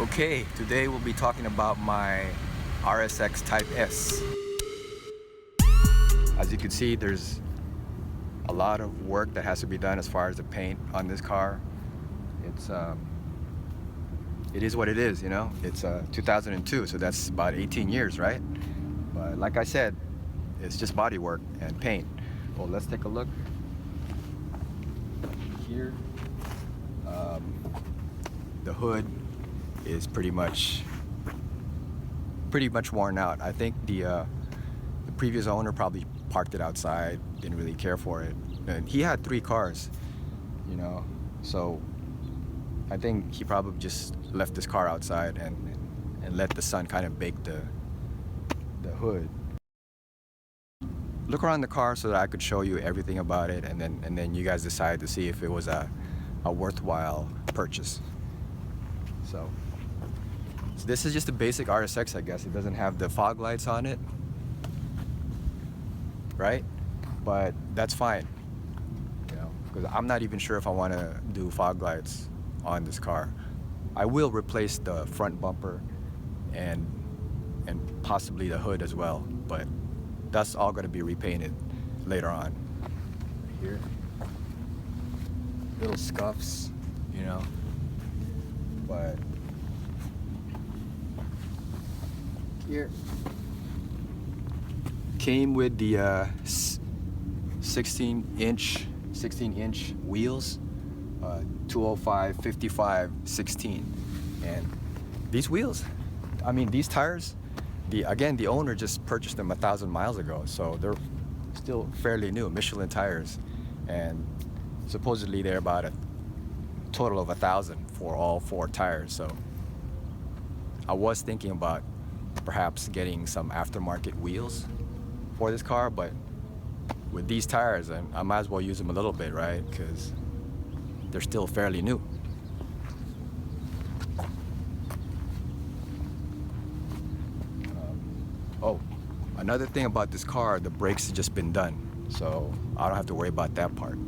Okay, today we'll be talking about my RSX Type S. As you can see, there's a lot of work that has to be done as far as the paint on this car. It is what it is, you know. It's 2002, so that's about 18 years, right? But like I said, it's just body work and paint. Well, let's take a look here. The hood is pretty much worn out. I think the previous owner probably parked it outside, didn't really care for it. And he had 3 cars, you know, so I think he probably just left this car outside and let the sun kind of bake the hood. Look around the car so that I could show you everything about it, and then you guys decide to see if it was a worthwhile purchase. So this is just a basic RSX, I guess. It doesn't have the fog lights on it, right? But that's fine, you know, because I'm not even sure if I want to do fog lights on this car. I will replace the front bumper and possibly the hood as well, but that's all going to be repainted later on. Right here, little scuffs, you know, but here came with the 16-inch wheels, 205, 55, 16, and these wheels, I mean, these tires, again, the owner just purchased them 1,000 miles ago, so they're still fairly new, Michelin tires, and supposedly they're about a total of 1,000 for all 4 tires. So I was thinking about perhaps getting some aftermarket wheels for this car, but with these tires, I might as well use them a little bit, right? Because they're still fairly new. Oh, another thing about this car, the brakes have just been done, so I don't have to worry about that part.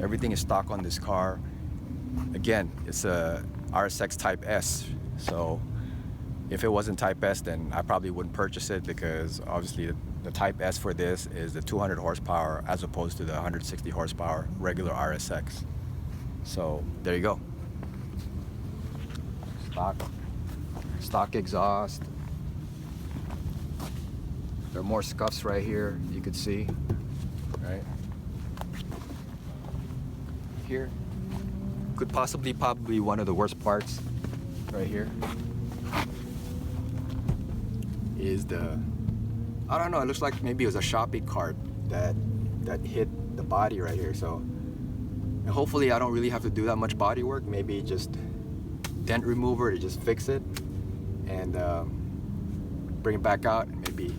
Everything is stock on this car. Again, it's a RSX Type S, so if it wasn't Type S, then I probably wouldn't purchase it, because obviously the Type S for this is the 200 horsepower as opposed to the 160 horsepower regular RSX. So there you go. Stock exhaust. There are more scuffs right here, you could see, right? Here could probably one of the worst parts right here is I don't know, it looks like maybe it was a shopping cart that hit the body right here. So, and hopefully I don't really have to do that much body work, maybe just dent remover to just fix it and bring it back out. Maybe,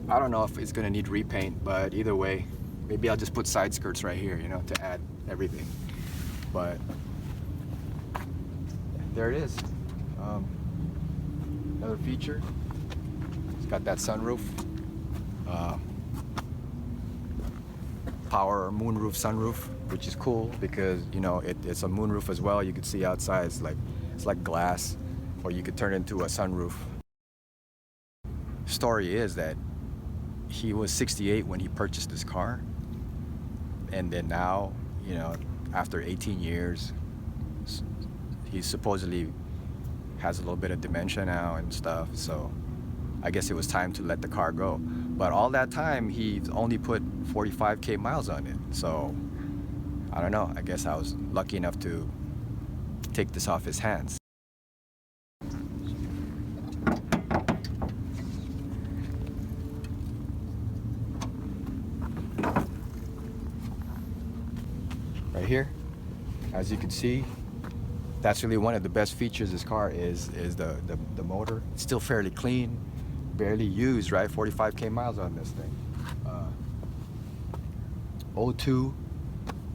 I don't know if it's gonna need repaint, but either way, maybe I'll just put side skirts right here, you know, to add everything. But there it is. Another feature, it's got that sunroof, power moonroof sunroof, which is cool because, you know, it's a moonroof as well. You can see outside, it's like glass, or you could turn it into a sunroof. Story is that he was 68 when he purchased this car, and then now, you know, after 18 years, he supposedly has a little bit of dementia now and stuff, so I guess it was time to let the car go. But all that time, he's only put 45K miles on it, so I don't know, I guess I was lucky enough to take this off his hands. Right here, as you can see, that's really one of the best features of this car is the motor. It's still fairly clean, barely used, right? 45K miles on this thing. 02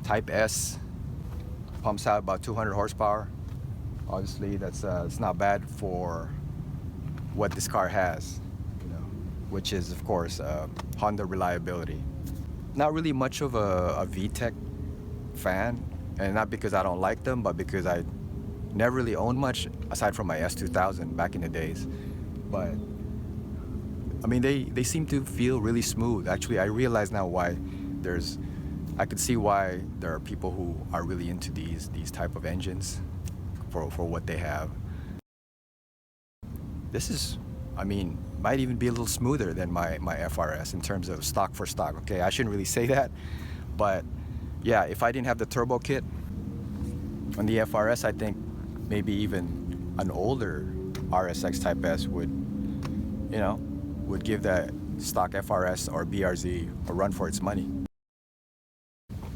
Type S, pumps out about 200 horsepower. Obviously, that's it's not bad for what this car has, you know, which is of course Honda reliability. Not really much of a VTEC fan, And not because I don't like them, but because I never really owned much aside from my S2000 back in the days. But I mean, they seem to feel really smooth. Actually, I realize now why I could see why there are people who are really into these type of engines for what they have. This is, I mean, might even be a little smoother than my FRS in terms of stock for stock. Okay, I shouldn't really say that, but yeah, if I didn't have the turbo kit on the FRS, I think maybe even an older RSX Type S would give that stock FRS or BRZ a run for its money.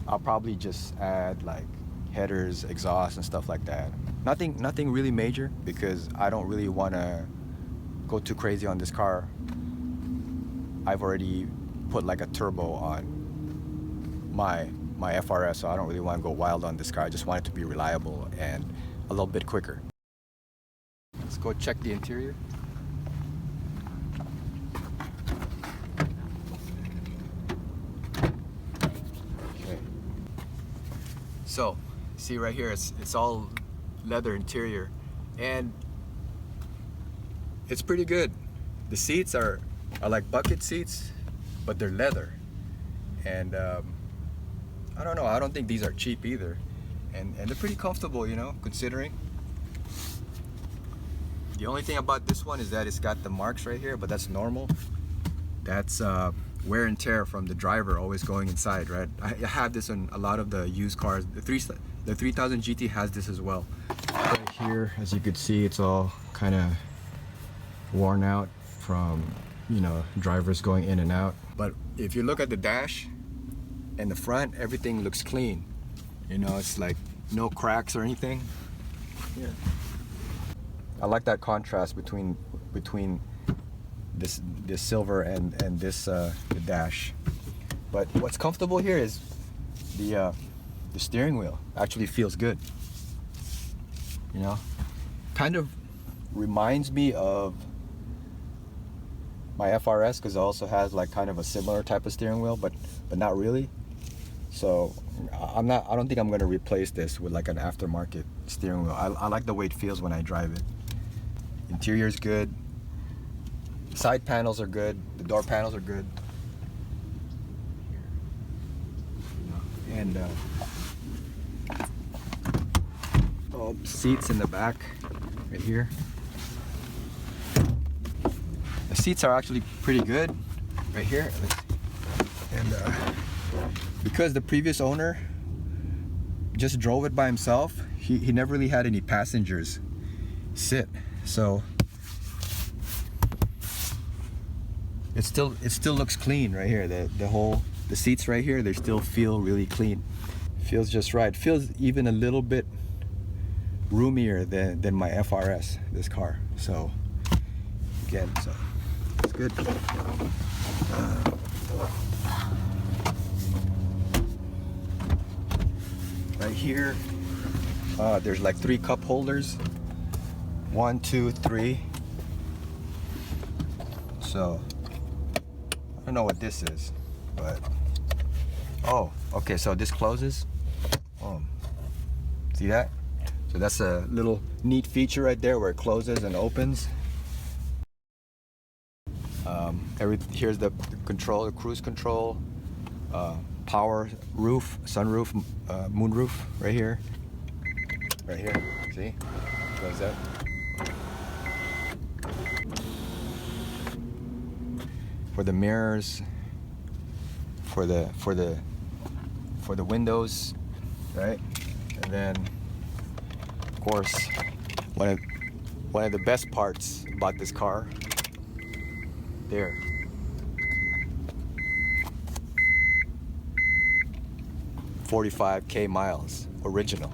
I'll probably just add like headers, exhaust, and stuff like that. Nothing really major, because I don't really want to go too crazy on this car. I've already put like a turbo on my FRS, so I don't really want to go wild on this car. I just want it to be reliable and a little bit quicker. Let's go check the interior. Okay. So, see right here, it's all leather interior, and it's pretty good. The seats are like bucket seats, but they're leather, and I don't know, I don't think these are cheap either, and they're pretty comfortable, you know, considering. The only thing about this one is that it's got the marks right here, but that's normal. That's wear and tear from the driver always going inside, right? I have this on a lot of the used cars. The 3000 GT has this as well. Right here, as you could see, it's all kind of worn out from, you know, drivers going in and out. But if you look at the dash and the front, everything looks clean. You know, it's like no cracks or anything. Yeah. I like that contrast between this silver and this the dash. But what's comfortable here is the steering wheel. Actually feels good. You know, kind of reminds me of my FRS, because it also has like kind of a similar type of steering wheel, but not really. So I don't think I'm going to replace this with like an aftermarket steering wheel. I like the way it feels when I drive it. Interior is good. Side panels are good. The door panels are good. And seats in the back right here. The seats are actually pretty good right here. And because the previous owner just drove it by himself, he never really had any passengers sit, so it still looks clean right here. The seats right here, they still feel really clean. Feels just right. Feels even a little bit roomier than my FRS, this car. So again, so it's good. Right here, there's like 3 cup holders. 1, 2, 3. So I don't know what this is, but oh, okay, so this closes. See that? So that's a little neat feature right there, where it closes and opens. Here's the control, the cruise control, power roof, sunroof, moonroof right here. Right here, see? Goes up. For the mirrors, for the windows, right? And then, of course, one of the best parts about this car, there. $45,000 miles, original.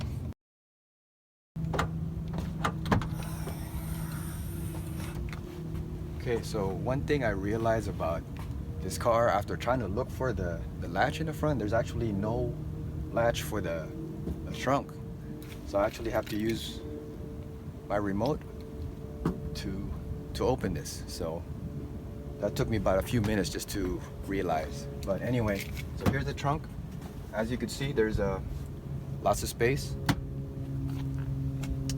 Okay, so one thing I realized about this car after trying to look for the latch in the front, there's actually no latch for the trunk. So I actually have to use my remote to open this. So that took me about a few minutes just to realize. But anyway, so here's the trunk. As you can see, there's a lots of space.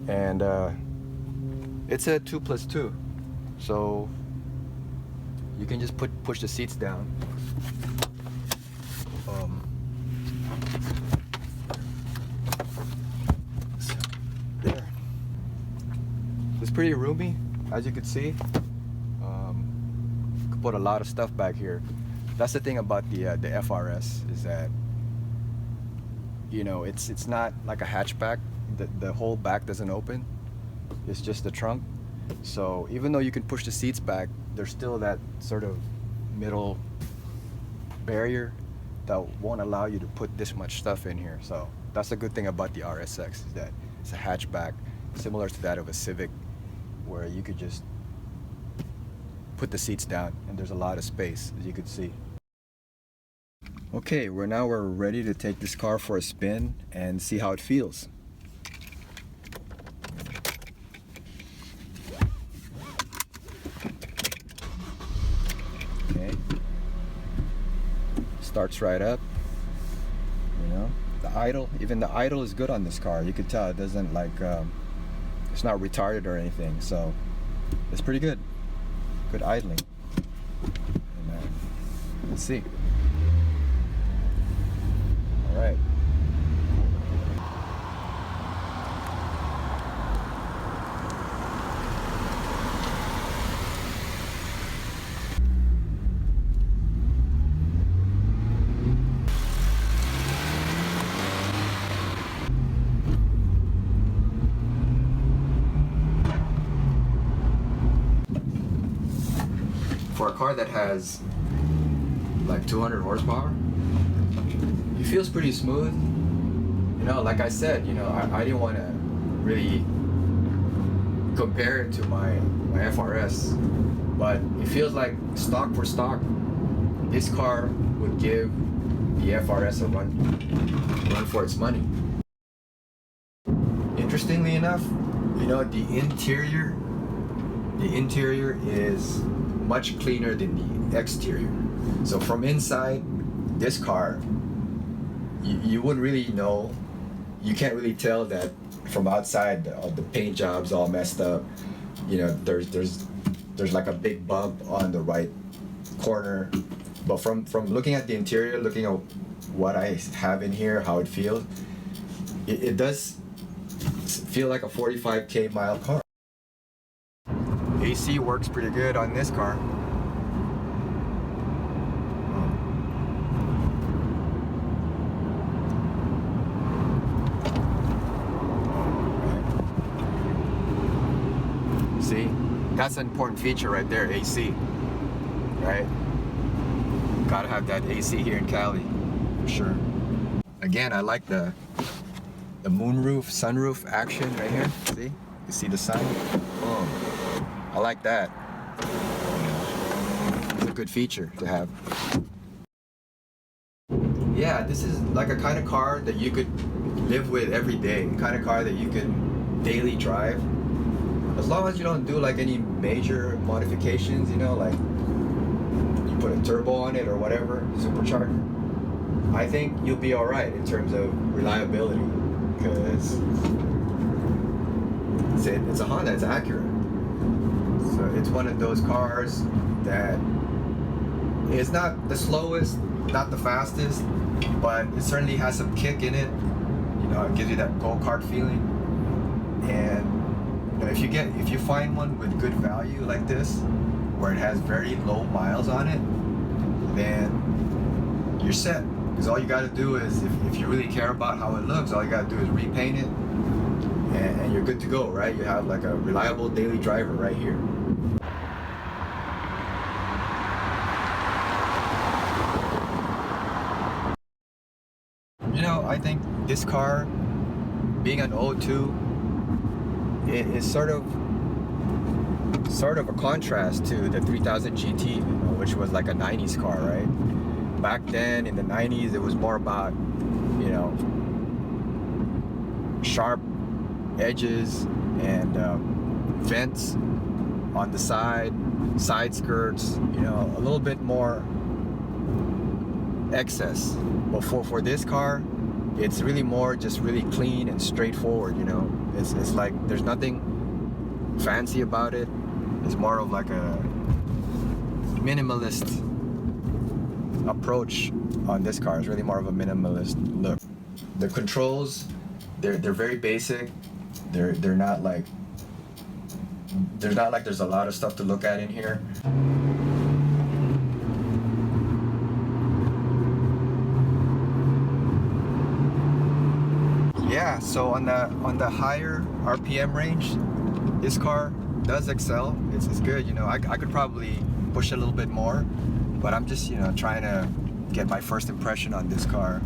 And it's a 2+2, so you can just push the seats down. There. It's pretty roomy, as you can see. Could put a lot of stuff back here. That's the thing about the FRS, is that, you know, it's not like a hatchback. The whole back doesn't open. It's just the trunk. So even though you can push the seats back, there's still that sort of middle barrier that won't allow you to put this much stuff in here. So that's a good thing about the RSX, is that it's a hatchback similar to that of a Civic, where you could just put the seats down and there's a lot of space, as you can see. Okay, we're ready to take this car for a spin and see how it feels. Okay, starts right up. You know, the idle, even the idle is good on this car. You could tell it doesn't like, it's not retarded or anything, so it's pretty good. Good idling. And, let's see. All right. For a car that has like 200 horsepower, it feels pretty smooth. You know, like I said, you know, I didn't want to really compare it to my FRS, but it feels like stock for stock, this car would give the FRS a run for its money. Interestingly enough, you know, the interior is much cleaner than the exterior. So from inside this car, you wouldn't really know, you can't really tell that from outside the paint job's all messed up. You know, there's like a big bump on the right corner. But from looking at the interior, looking at what I have in here, how it feels, it does feel like a 45K mile car. AC works pretty good on this car. See, that's an important feature right there, AC, right? Gotta have that AC here in Cali, for sure. Again, I like the moonroof, sunroof action right here. See, you see the sun? Oh. I like that. It's a good feature to have. Yeah, this is like a kind of car that you could live with every day. Kind of car that you could daily drive. As long as you don't do like any major modifications, you know, like you put a turbo on it or whatever, supercharger. I think you'll be all right in terms of reliability, because it's a Honda, it's accurate. So it's one of those cars that is not the slowest, not the fastest, but it certainly has some kick in it. You know, it gives you that go-kart feeling. And you know, if you find one with good value like this, where it has very low miles on it, then you're set. Because all you got to do is, if you really care about how it looks, all you got to do is repaint it, and you're good to go, right? You have like a reliable daily driver right here. You know, I think this car, being an 02, it is sort of a contrast to the 3000 GT, you know, which was like a 90s car, right? Back then in the 90s, it was more about, you know, sharp edges and vents on the side skirts, you know, a little bit more excess. But for this car, it's really more just really clean and straightforward, you know. It's like there's nothing fancy about it. It's more of like a minimalist approach on this car. It's really more of a minimalist look. The controls, they're very basic. They're not like there's a lot of stuff to look at in here. Yeah, so on the higher RPM range, this car does excel. It's good, you know. I could probably push it a little bit more, but I'm just, you know, trying to get my first impression on this car.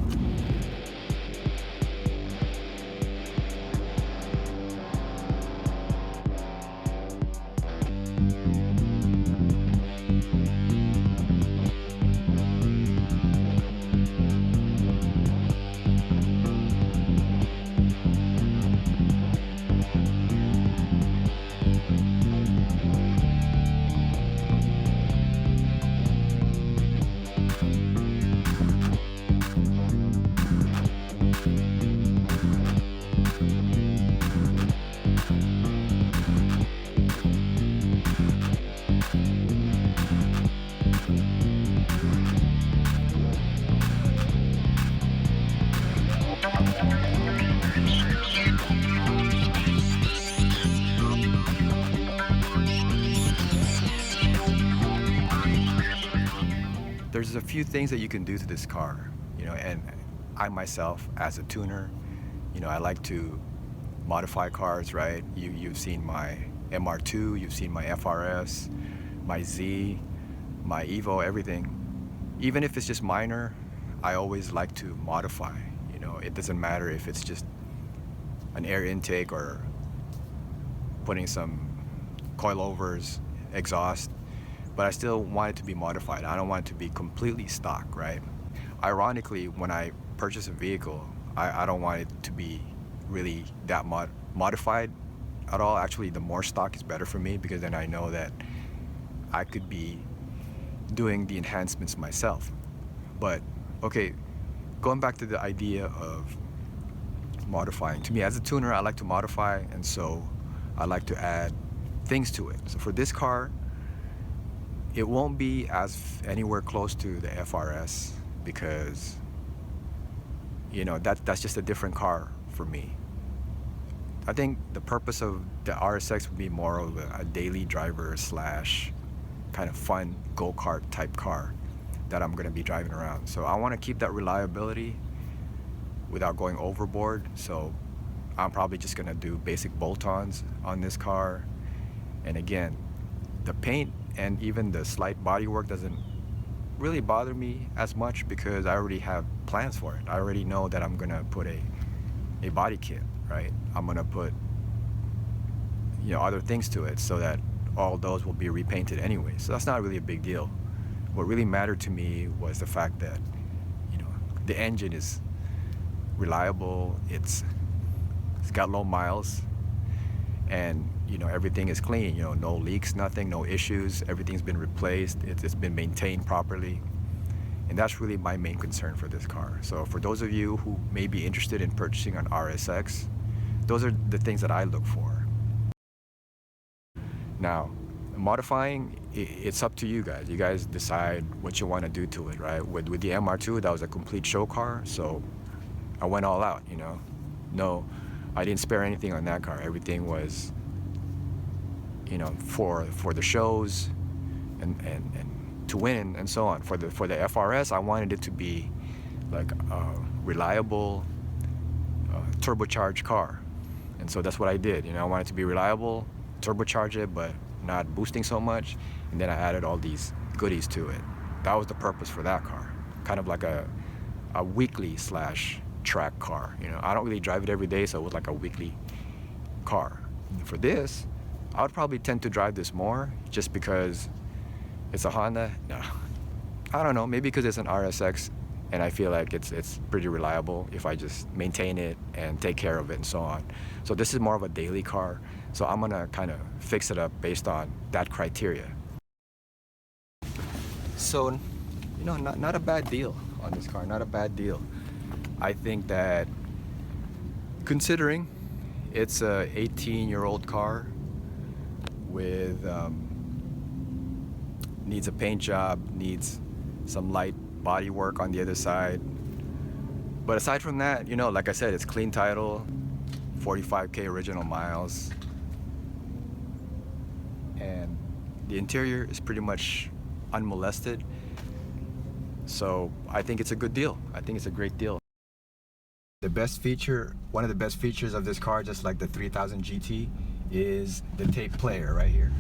There's a few things that you can do to this car, you know, and I myself, as a tuner, you know, I like to modify cars, right? You've seen my MR2, you've seen my FRS, my Z, my Evo, everything. Even if it's just minor, I always like to modify, you know. It doesn't matter if it's just an air intake or putting some coilovers, exhaust, but I still want it to be modified. I don't want it to be completely stock, right? Ironically, when I purchase a vehicle, I don't want it to be really that modified at all. Actually, the more stock is better for me, because then I know that I could be doing the enhancements myself. But okay, going back to the idea of modifying, to me as a tuner, I like to modify, and so I like to add things to it. So for this car, it won't be anywhere close to the FRS, because, you know, that's just a different car for me. I think the purpose of the RSX would be more of a daily driver slash kind of fun go-kart type car that I'm gonna be driving around. So I wanna keep that reliability without going overboard. So I'm probably just gonna do basic bolt-ons on this car. And again, the paint and even the slight body work doesn't really bother me as much, because I already have plans for it. I already know that I'm gonna put a body kit, right? I'm gonna put, you know, other things to it, so that all those will be repainted anyway. So that's not really a big deal. What really mattered to me was the fact that, you know, the engine is reliable, it's got low miles, and, you know, everything is clean, you know, no leaks, nothing, no issues, everything's been replaced, it's been maintained properly. And that's really my main concern for this car. So for those of you who may be interested in purchasing an RSX, those are the things that I look for. Now, modifying, it's up to you guys. You guys decide what you want to do to it, right? With the MR2, that was a complete show car, so I went all out, you know. No, I didn't spare anything on that car. Everything was, you know, for the shows and to win and so on. For the FRS, I wanted it to be like a reliable turbocharged car, and so that's what I did. You know, I wanted it to be reliable, turbocharge it, but not boosting so much, and then I added all these goodies to it. That was the purpose for that car, kind of like a weekly slash track car. You know, I don't really drive it every day, so it was like a weekly car. For this, I would probably tend to drive this more, just because it's a Honda. No, I don't know, maybe because it's an RSX and I feel like it's pretty reliable if I just maintain it and take care of it and so on. So this is more of a daily car, so I'm gonna kind of fix it up based on that criteria. So, you know, not a bad deal on this car, not a bad deal. I think that considering it's a 18-year-old car with needs a paint job, needs some light body work on the other side. But aside from that, you know, like I said, it's clean title, 45K original miles. And the interior is pretty much unmolested. So I think it's a good deal. I think it's a great deal. The best feature, one of the best features of this car, just like the 3000 GT, is the tape player right here.